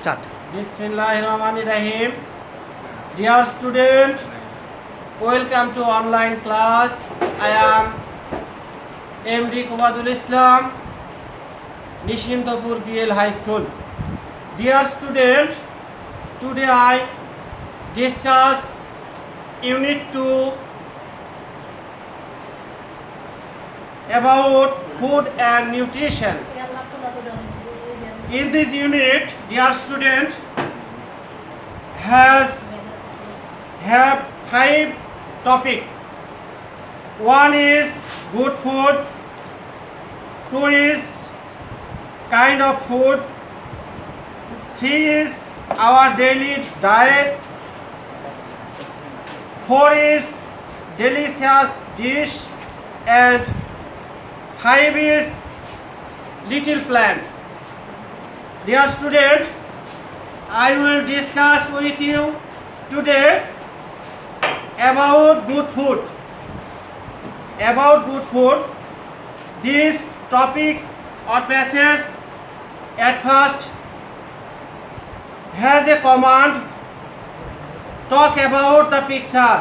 Start. Bismillahirrahmanirrahim. Dear student, welcome to online class. I am MD Kubadul Islam, Nishintapur BL High School. Dear student, today I discuss Unit 2 about food and nutrition. In this unit, dear student, have 5 topic. One is good food, 2 is kind of food, 3 is our daily diet, 4 is delicious dish, and 5 is little plant. Dear student, I will discuss with you today about good food. About good food, these topics or passages at first has a command: talk about the picture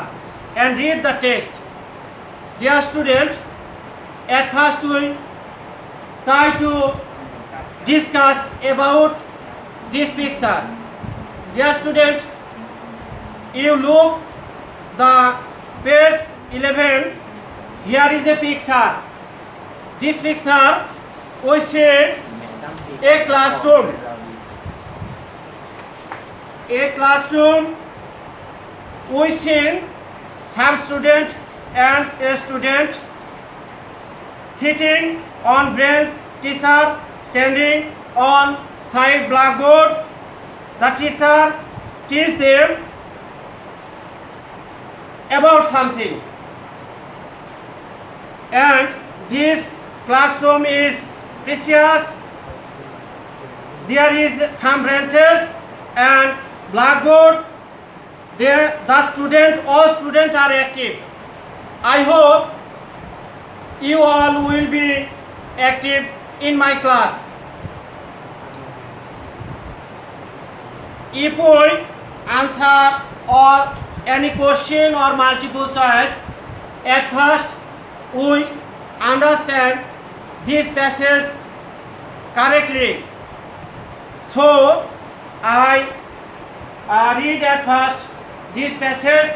and read the text. Dear student, at first we try to discuss about this picture. Dear student, you look the page 11. Here is a picture. This picture we see a classroom. A classroom, we see some student and a student sitting on bench, teacher standing on side blackboard. The teacher teach them about something, and this classroom is precious. There is some branches and blackboard. There all students are active. I hope you all will be active in my class. If we answer or any question or multiple choice, at first we understand this passage correctly. So I read at first this passage.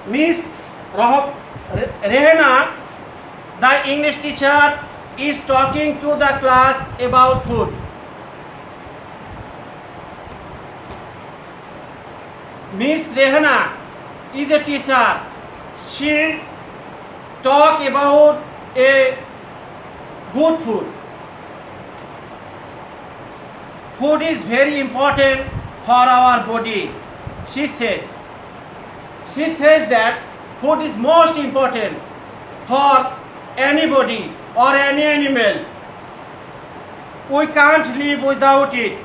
Miss Rehana, the English teacher, is talking to the class about food. Miss Rehana is a teacher. She talk about a good food. Food is very important for our body. She says that food is most important for anybody or any animal. We can't live without it.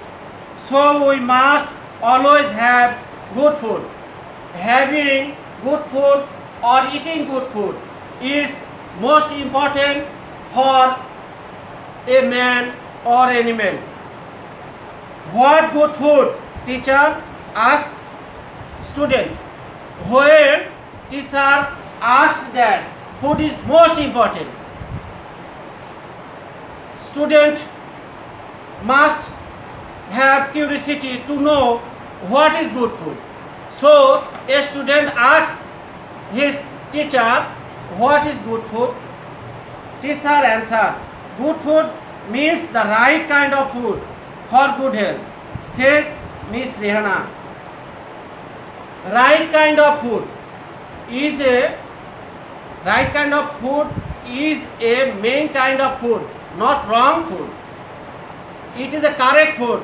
So we must always have good food. Having good food or eating good food is most important for a man or animal. What good food? Teacher asked student. When teacher asked that food is most important, student must have curiosity to know what is good food. So a student asked his teacher, what is good food? Teacher answered, good food means the right kind of food for good health, says Miss Rehana. Right kind of food is a main kind of food, not wrong food. It is a correct food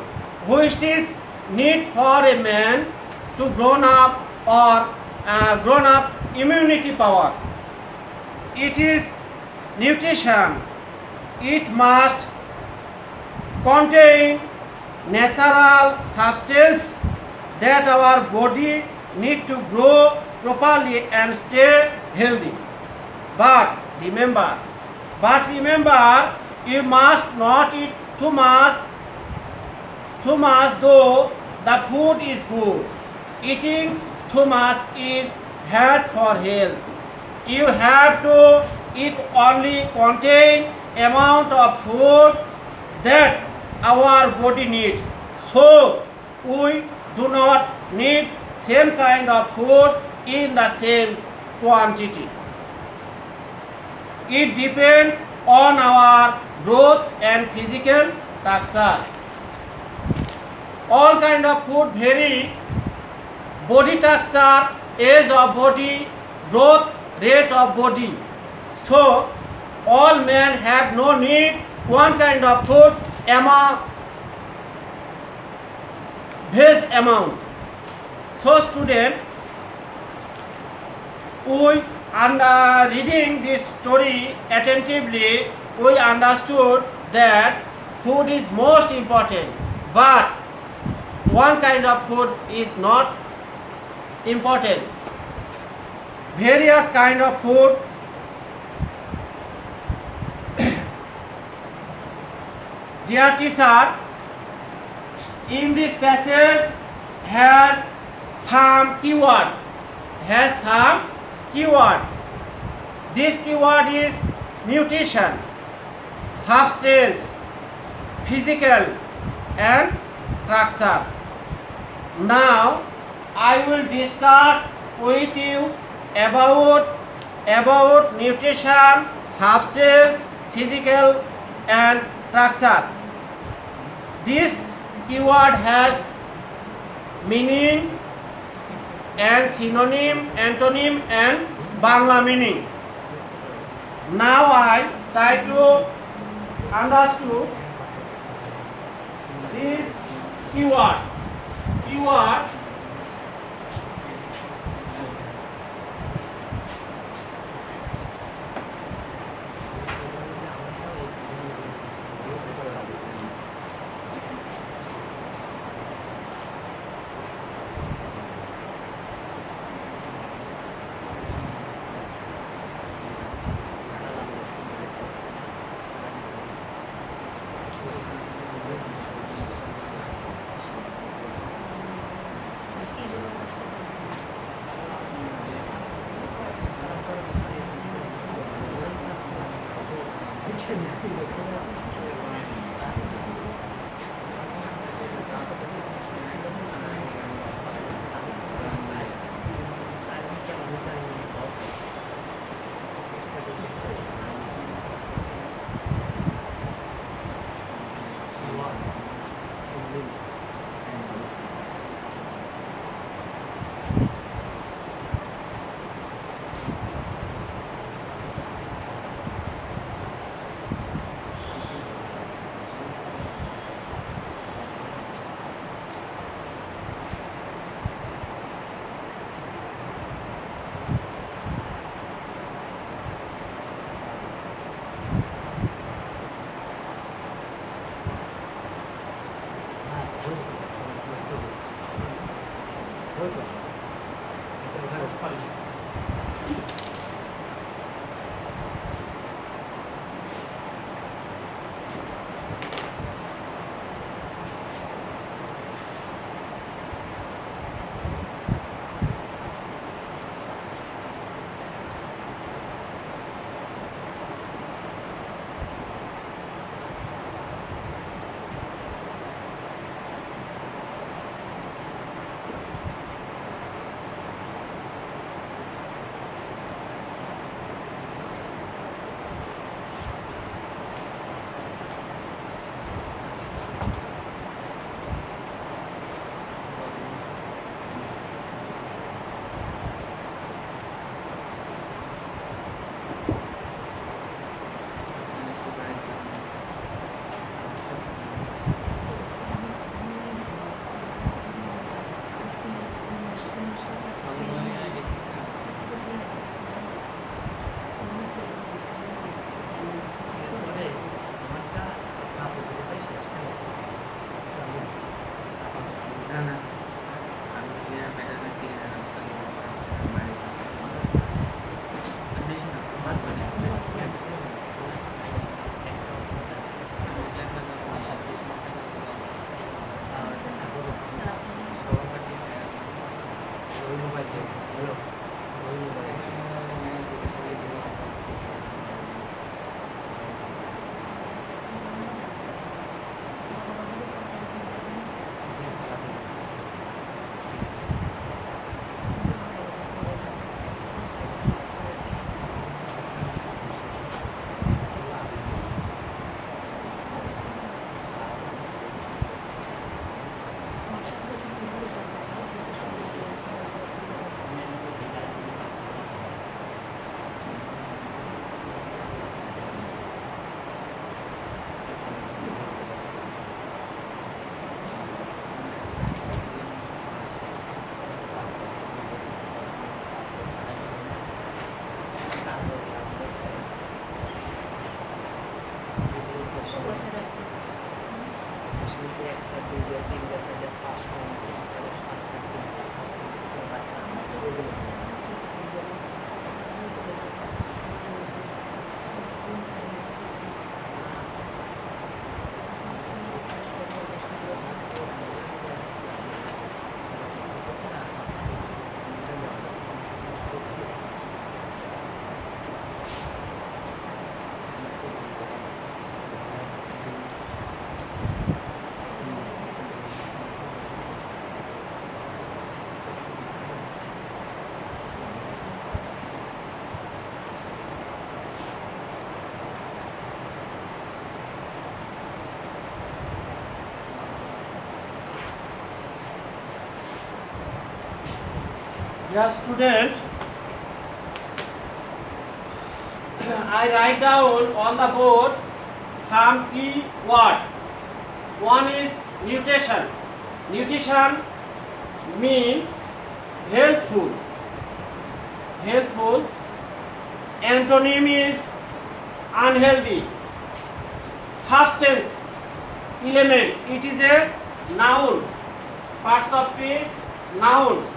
which is need for a man to grown up immunity power. It is nutrition. It must contain natural substance that our body need to grow properly and stay healthy. But remember, you must not eat too too much though the food is good. Eating too much is bad for health. You have to eat only contain amount of food that our body needs. So we do not need same kind of food in the same quantity. It depends on our growth and physical structure. All kind of food vary body structure, age of body, growth rate of body. So all men have no need one kind of food among vast amount. So student, we under reading this story attentively, we understood that food is most important, but one kind of food is not important. Various kind of food dear teacher, in this passage has some keyword. This keyword is nutrition, substance, physical and structure. Now I will discuss with you about nutrition, substance, physical and structure. This keyword has meaning and synonym, antonym and Bangla meaning. Now I try to understand this keyword. Dear student, I write down on the board some key word. One is nutrition. Nutrition mean healthful. Healthful. Antonym is unhealthy. Substance, element. It is a noun. Parts of speech, noun.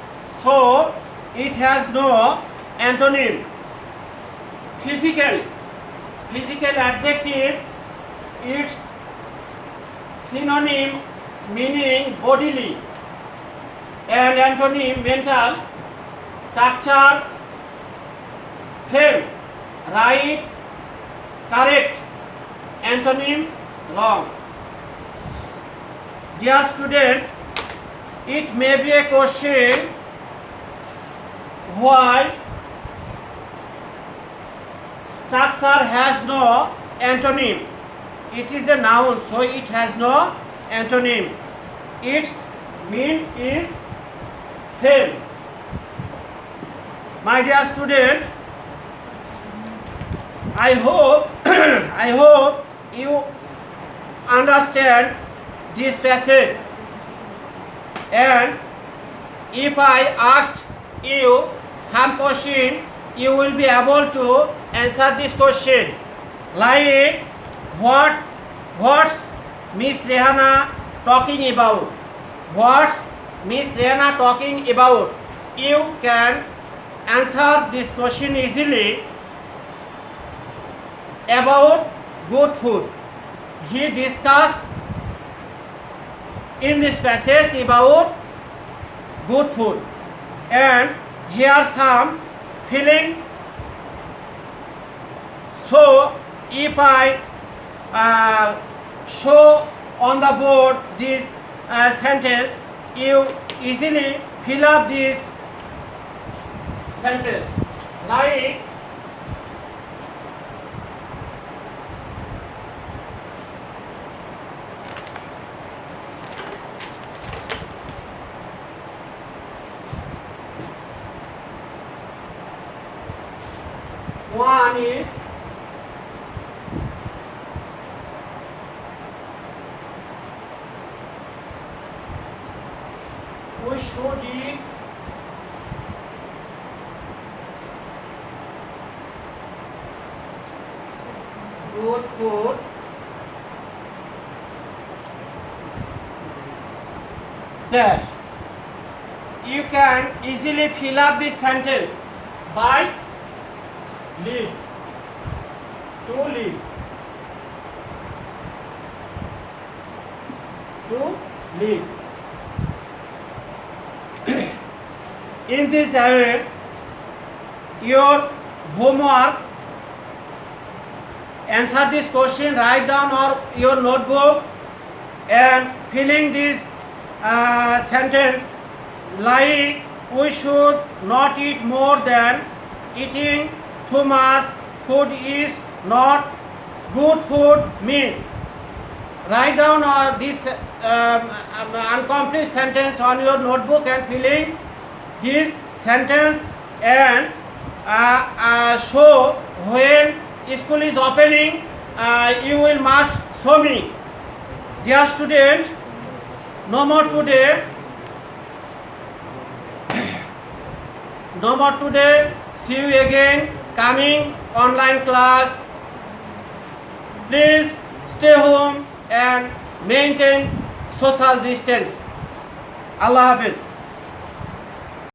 So it has no antonym. Physical. Physical adjective. Its synonym meaning bodily. And antonym mental. Structure. Frame. Right. Correct. Antonym wrong. Dear student, it may be a question why structure has no antonym. It is a noun, so it has no antonym. Its mean is frame. My dear student, I hope you understand this passage, and if I asked you some question, you will be able to answer this question, like what's Miss Rehana talking about? What's Miss Rehana talking about? You can answer this question easily. About good food. He discussed in this passage about good food, and here some feeling. So if I show on the board this sentence, you easily fill up this sentence, like one is we should eat good food dash. You can easily fill up this sentence by live, to live, to live. In this way, your homework, answer this question, write down or your notebook and filling this sentence, like we should not eat more than eating too much food is not good food means. Write down this incomplete sentence on your notebook and filling this sentence, and show when school is opening, you will must show me. Dear student, no more today. No more today. See you again coming online class. Please stay home and maintain social distance. Allah Hafiz.